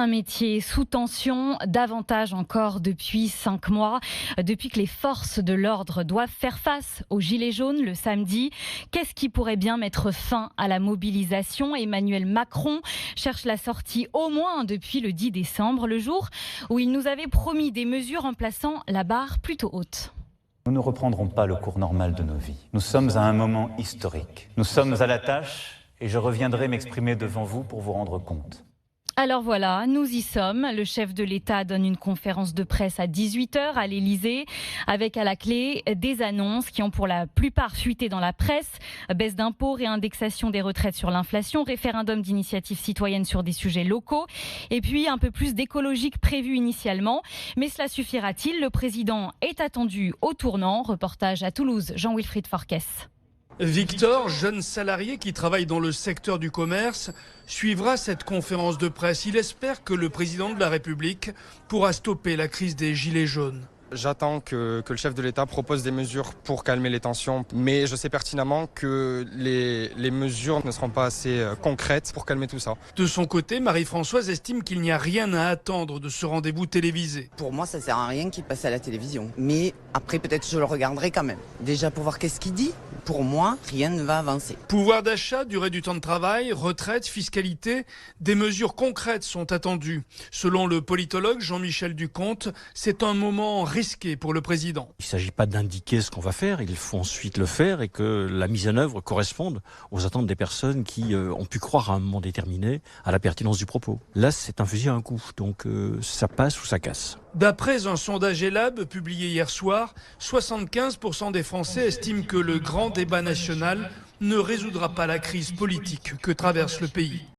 Un métier sous tension, davantage encore depuis 5 mois, depuis que les forces de l'ordre doivent faire face aux gilets jaunes le samedi. Qu'est-ce qui pourrait bien mettre fin à la mobilisation? Emmanuel Macron cherche la sortie au moins depuis le 10 décembre, le jour où il nous avait promis des mesures en plaçant la barre plutôt haute. Nous ne reprendrons pas le cours normal de nos vies. Nous sommes à un moment historique. Nous sommes à la tâche et je reviendrai m'exprimer devant vous pour vous rendre compte. Alors voilà, nous y sommes. Le chef de l'État donne une conférence de presse à 18h à l'Élysée, avec à la clé des annonces qui ont pour la plupart fuité dans la presse. Baisse d'impôts, réindexation des retraites sur l'inflation, référendum d'initiative citoyenne sur des sujets locaux, et puis un peu plus d'écologique prévu initialement. Mais cela suffira-t-il? Le président est attendu au tournant. Reportage à Toulouse, Jean-Wilfried Forquès. Victor, jeune salarié qui travaille dans le secteur du commerce, suivra cette conférence de presse. Il espère que le président de la République pourra stopper la crise des gilets jaunes. J'attends que le chef de l'État propose des mesures pour calmer les tensions, mais je sais pertinemment que les mesures ne seront pas assez concrètes pour calmer tout ça. De son côté, Marie-Françoise estime qu'il n'y a rien à attendre de ce rendez-vous télévisé. Pour moi, ça sert à rien qu'il passe à la télévision. Mais après, peut-être je le regarderai quand même. Déjà pour voir qu'est-ce qu'il dit. Pour moi, rien ne va avancer. Pouvoir d'achat, durée du temps de travail, retraite, fiscalité, des mesures concrètes sont attendues. Selon le politologue Jean-Michel Ducomte, c'est un moment risqué pour le président. Il ne s'agit pas d'indiquer ce qu'on va faire, il faut ensuite le faire et que la mise en œuvre corresponde aux attentes des personnes qui ont pu croire à un moment déterminé à la pertinence du propos. Là, c'est un fusil à un coup, donc ça passe ou ça casse. D'après un sondage Elab publié hier soir, 75% des Français estiment que le grand débat national ne résoudra pas la crise politique que traverse le pays.